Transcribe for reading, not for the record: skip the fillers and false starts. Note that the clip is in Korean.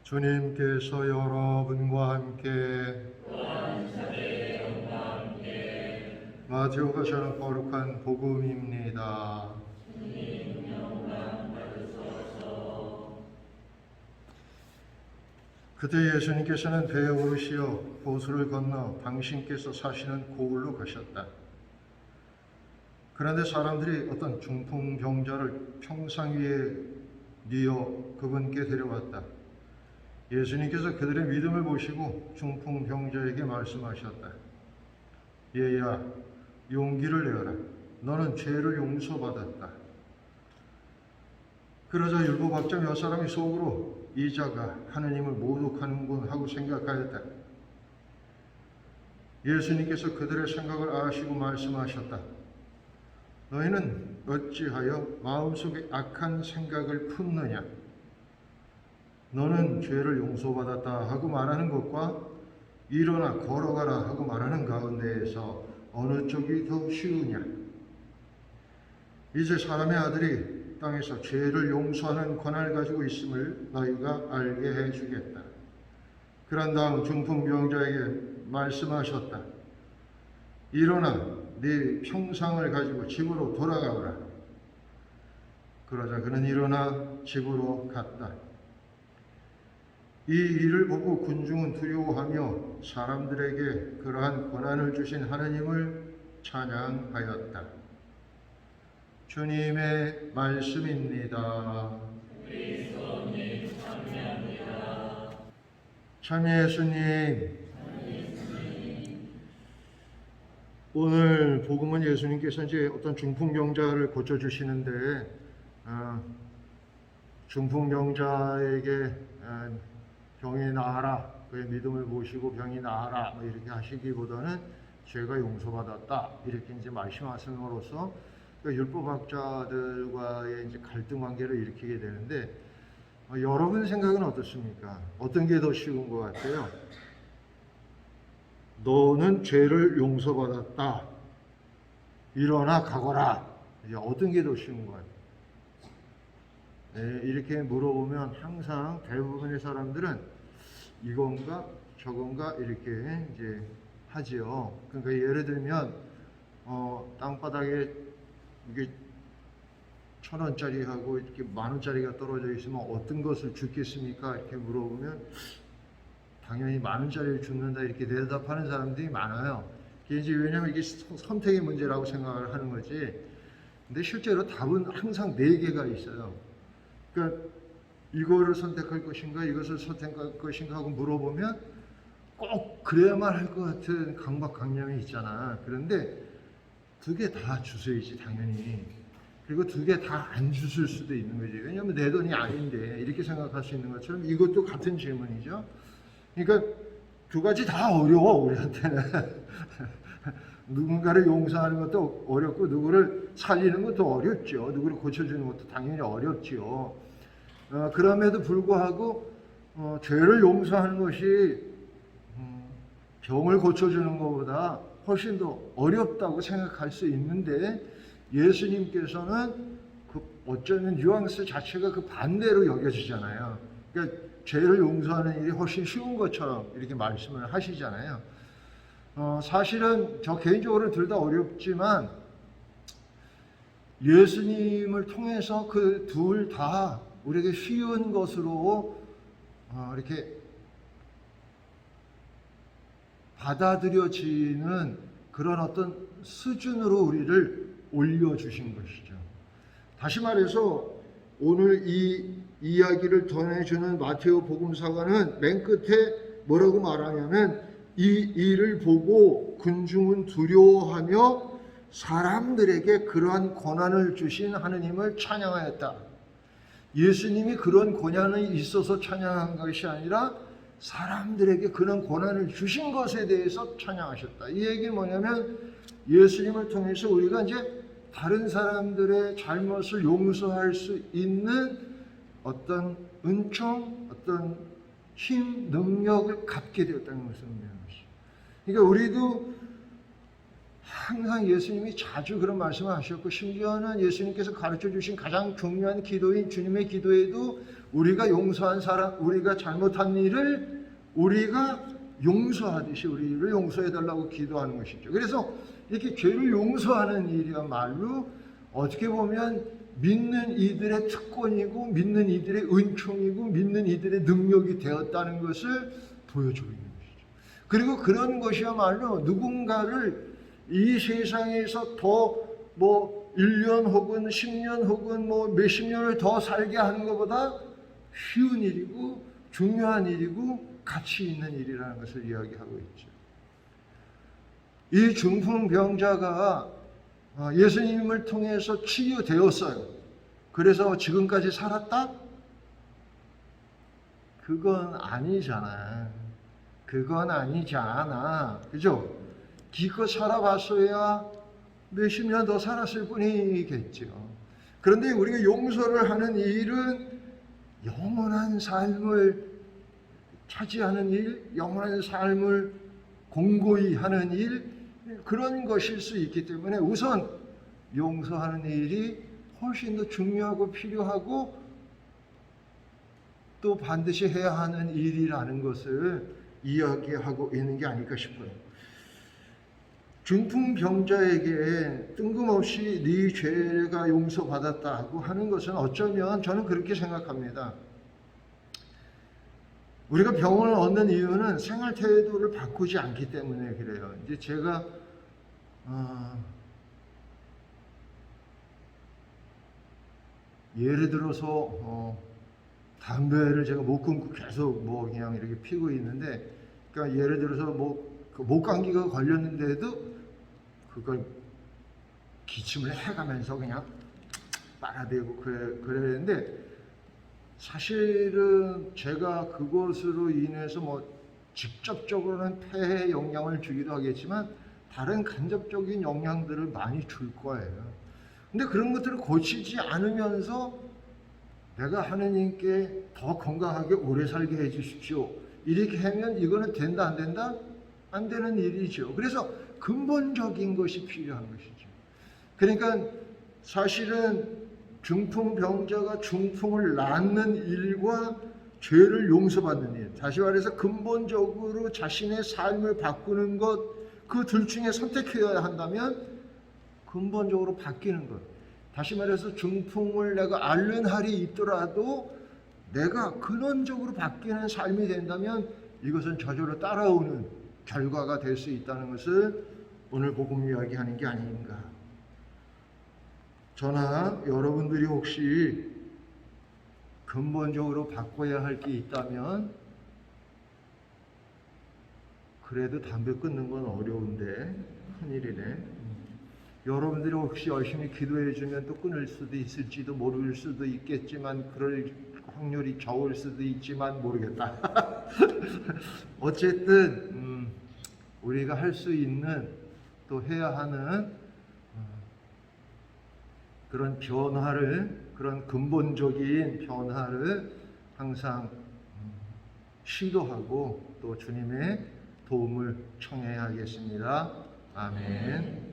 주님께서 여러분과 함께 마테오가 전한 거룩한 복음입니다. 그때 예수님께서는 배에 오르시어 호수를 건너 당신께서 사시는 고을로 가셨다. 그런데 사람들이 어떤 중풍병자를 평상 위에 뉘어 그분께 데려왔다. 예수님께서 그들의 믿음을 보시고 중풍병자에게 말씀하셨다. 얘야, 용기를 내어라. 너는 죄를 용서받았다. 그러자 율법학자 몇 사람이 속으로 이 자가 하느님을 모독하는군 하고 생각하였다. 예수님께서 그들의 생각을 아시고 말씀하셨다. 너희는 어찌하여 마음속에 악한 생각을 품느냐? 너는 죄를 용서받았다 하고 말하는 것과 일어나 걸어가라 하고 말하는 가운데에서 어느 쪽이 더 쉬우냐? 이제 사람의 아들이 땅에서 죄를 용서하는 권한을 가지고 있음을 너희가 알게 해주겠다. 그런 다음 중풍병자에게 말씀하셨다. 일어나 네 평상을 가지고 집으로 돌아가거라. 그러자 그는 일어나 집으로 갔다. 이 일을 보고 군중은 두려워하며 사람들에게 그러한 권한을 주신 하느님을 찬양하였다. 주님의 말씀입니다. 그리스도님 찬미합니다. 참 예수님, 오늘 복음은 예수님께서 이제 어떤 중풍병자를 고쳐주시는데 중풍병자에게 병이 나아라, 그의 믿음을 보시고 병이 나아라 이렇게 하시기보다는 죄가 용서받았다 이렇게 이제 말씀하심으로써 율법학자들과의 이제 갈등 관계를 일으키게 되는데 여러분 생각은 어떻습니까? 어떤 게 더 쉬운 것 같아요? 너는 죄를 용서받았다. 일어나 가거라. 이제 어떤 게 더 쉬운 것 같아요? 네, 이렇게 물어보면 항상 대부분의 사람들은 이건가 저건가 이렇게 이제 하지요. 그러니까 예를 들면 땅바닥에 이게 1,000원짜리하고 이렇게 10,000원짜리가 떨어져 있으면 어떤 것을 주겠습니까? 이렇게 물어보면 당연히 10,000원짜리를 줍는다 이렇게 대답하는 사람들이 많아요. 이제 왜냐하면 이게 선택의 문제라고 생각을 하는 거지. 근데 실제로 답은 항상 4개가 있어요. 그러니까 이거를 선택할 것인가 이것을 선택할 것인가 하고 물어보면 꼭 그래야만 할 것 같은 강박관념이 있잖아. 그런데 2개 다 주셔야지 당연히. 그리고 2개 다 안 주실 수도 있는 거지. 왜냐하면 내 돈이 아닌데 이렇게 생각할 수 있는 것처럼 이것도 같은 질문이죠. 그러니까 2가지 다 어려워 우리한테는. 누군가를 용서하는 것도 어렵고 누구를 살리는 것도 어렵죠. 누구를 고쳐주는 것도 당연히 어렵죠. 그럼에도 불구하고 죄를 용서하는 것이 병을 고쳐주는 것보다 훨씬 더 어렵다고 생각할 수 있는데 예수님께서는 그 어쩌면 뉘앙스 자체가 그 반대로 여겨지잖아요. 그러니까 죄를 용서하는 일이 훨씬 쉬운 것처럼 이렇게 말씀을 하시잖아요. 사실은 저 개인적으로는 둘 다 어렵지만 예수님을 통해서 그 둘 다 우리에게 쉬운 것으로 이렇게 받아들여지는 그런 어떤 수준으로 우리를 올려주신 것이죠. 다시 말해서 오늘 이 이야기를 전해주는 마테오 복음사관은 맨 끝에 뭐라고 말하냐면 이 일을 보고 군중은 두려워하며 사람들에게 그러한 권한을 주신 하느님을 찬양하였다. 예수님이 그런 권한이 있어서 찬양한 것이 아니라 사람들에게 그런 권한을 주신 것에 대해서 찬양하셨다. 이 얘기는 뭐냐면 예수님을 통해서 우리가 이제 다른 사람들의 잘못을 용서할 수 있는 어떤 은총, 어떤 힘, 능력을 갖게 되었다는 것을 의미하는 것이죠. 그러니까 우리도 항상 예수님이 자주 그런 말씀을 하셨고, 심지어는 예수님께서 가르쳐 주신 가장 중요한 기도인 주님의 기도에도 우리가 용서한 사람, 우리가 잘못한 일을 우리가 용서하듯이 우리를 용서해달라고 기도하는 것이죠. 그래서 이렇게 죄를 용서하는 일이야말로 어떻게 보면 믿는 이들의 특권이고 믿는 이들의 은총이고 믿는 이들의 능력이 되었다는 것을 보여주고 있는 것이죠. 그리고 그런 것이야말로 누군가를 이 세상에서 더 1년 혹은 10년 혹은 몇십 년을 더 살게 하는 것보다 쉬운 일이고 중요한 일이고 가치 있는 일이라는 것을 이야기하고 있죠. 이 중풍병자가 예수님을 통해서 치유되었어요. 그래서 지금까지 살았다? 그건 아니잖아. 그건 아니지 않아. 그죠? 기껏 살아봤어야 몇십 년 더 살았을 뿐이겠죠. 그런데 우리가 용서를 하는 일은 영원한 삶을 차지하는 일, 영원한 삶을 공고히 하는 일, 그런 것일 수 있기 때문에 우선 용서하는 일이 훨씬 더 중요하고 필요하고 또 반드시 해야 하는 일이라는 것을 이야기하고 있는 게 아닐까 싶어요. 중풍병자에게 뜬금없이 네 죄가 용서받았다고 하는 것은 어쩌면 저는 그렇게 생각합니다. 우리가 병을 얻는 이유는 생활 태도를 바꾸지 않기 때문에 그래요. 이제 제가 예를 들어서 담배를 제가 못 끊고 계속 그냥 이렇게 피고 있는데, 그러니까 예를 들어서 목감기가 걸렸는데도 그걸 기침을 해가면서 그냥 빨아대고 그랬는데, 사실은 제가 그것으로 인해서 직접적으로는 폐에 영향을 주기도 하겠지만 다른 간접적인 영향들을 많이 줄 거예요. 근데 그런 것들을 고치지 않으면서 내가 하느님께 더 건강하게 오래 살게 해주십시오, 이렇게 하면 이거는 된다 안 된다? 안 되는 일이죠. 그래서 근본적인 것이 필요한 것이죠. 그러니까 사실은 중풍병자가 중풍을 낫는 일과 죄를 용서받는 일, 다시 말해서 근본적으로 자신의 삶을 바꾸는 것, 그 둘 중에 선택해야 한다면 근본적으로 바뀌는 것, 다시 말해서 중풍을 내가 앓는 할이 있더라도 내가 근원적으로 바뀌는 삶이 된다면 이것은 저절로 따라오는 결과가 될 수 있다는 것을 오늘 복음 이야기하는 게 아닌가. 저나 여러분들이 혹시 근본적으로 바꿔야 할 게 있다면, 그래도 담배 끊는 건 어려운데 큰일이네. 여러분들이 혹시 열심히 기도해 주면 또 끊을 수도 있을지도 모를 수도 있겠지만, 그럴 확률이 적을 수도 있지만 모르겠다. 어쨌든 우리가 할 수 있는, 또 해야 하는 그런 변화를, 그런 근본적인 변화를 항상 시도하고 또 주님의 도움을 청해야겠습니다. 아멘.